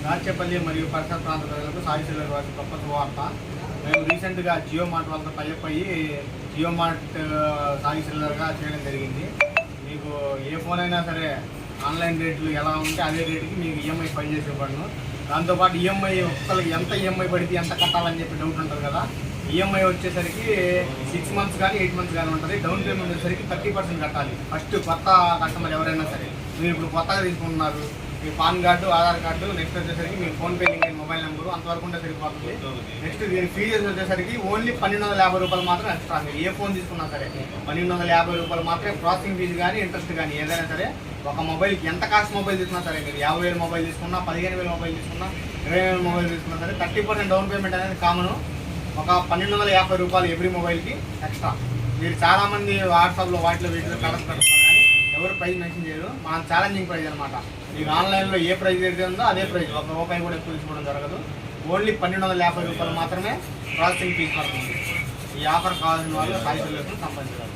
దాచేపల్లి మరియు పరిసర ప్రాంత ప్రజలకు సాయి సెల్లర్ వారి గొప్ప శుభవార్త. మేము రీసెంట్గా జియో మార్ట్ వాళ్ళతో టైఅప్ అయ్యి జియో మార్ట్ సాయి సెల్లర్గా చేయడం జరిగింది. మీకు ఏ ఫోన్ అయినా సరే ఆన్లైన్ రేట్లు ఎలా ఉంటే అదే రేటుకి మీకు ఈఎంఐ ఫైల్ చేసి ఇవ్వను. దాంతోపాటు ఈఎంఐ ఒక్కరికి ఎంత ఈఎంఐ పడితే ఎంత కట్టాలని చెప్పి డౌట్ ఉంటుంది కదా. ఈఎంఐ వచ్చేసరికి 6 months కానీ 8 months కానీ ఉంటుంది. డౌన్ పేమెంట్ వచ్చేసరికి 30% కట్టాలి. ఫస్ట్ కొత్త కస్టమర్ ఎవరైనా సరే, మీరు ఇప్పుడు కొత్తగా తీసుకుంటున్నారు, మీ PAN card, Aadhaar card, next వచ్చేసరికి మీ ఫోన్పే లింక్ అయిన మొబైల్ నెంబరు అంతవరకు ఉంటే సరిపోతుంది. నెక్స్ట్ దీని ఫీజెస్ వచ్చేసరికి ఓన్లీ 1250 రూపాయలు మాత్రం ఎక్స్ట్రా. మీరు ఏ ఫోన్ తీసుకున్నా సరే 1250 రూపాయలు మాత్రమే ప్రాసెసింగ్ ఫీజు కానీ ఇంట్రెస్ట్ కానీ ఏదైనా సరే. ఒక మొబైల్కి ఎంత కాస్ట్ మొబైల్ తీసుకున్నా సరే, మీరు 50,000 మొబైల్ తీసుకున్నా, 15,000 మొబైల్ తీసుకున్నా, 20,000 మొబైల్ తీసుకున్నా సరే 30% డౌన్ పేమెంట్ అనేది కామన్. ఒక 1250 రూపాయలు ఎవ్రీ మొబైల్కి ఎక్స్ట్రా. మీరు చాలామంది వాట్సాప్లో వాటిలో వీటిలో కలర్స్ పెడుతున్నారు కానీ ఎవరు ప్రైస్ మెన్షన్ చేయరు. మన ఛాలెంజింగ్ ప్రైస్ అనమాట. మీకు ఆన్లైన్లో ఏ ప్రైస్ అయితే ఉందో అదే ప్రైస్, ₹1 కూడా ఎక్కువ తీసుకోవడం జరగదు. ఓన్లీ 1250 రూపాయలు మాత్రమే ప్రాసెసింగ్ ఫీజు పడుతుంది. ఈ ఆఫర్ కావాల్సిన వాళ్ళు సాయి సెల్లర్స్ని సంపాదించాలి.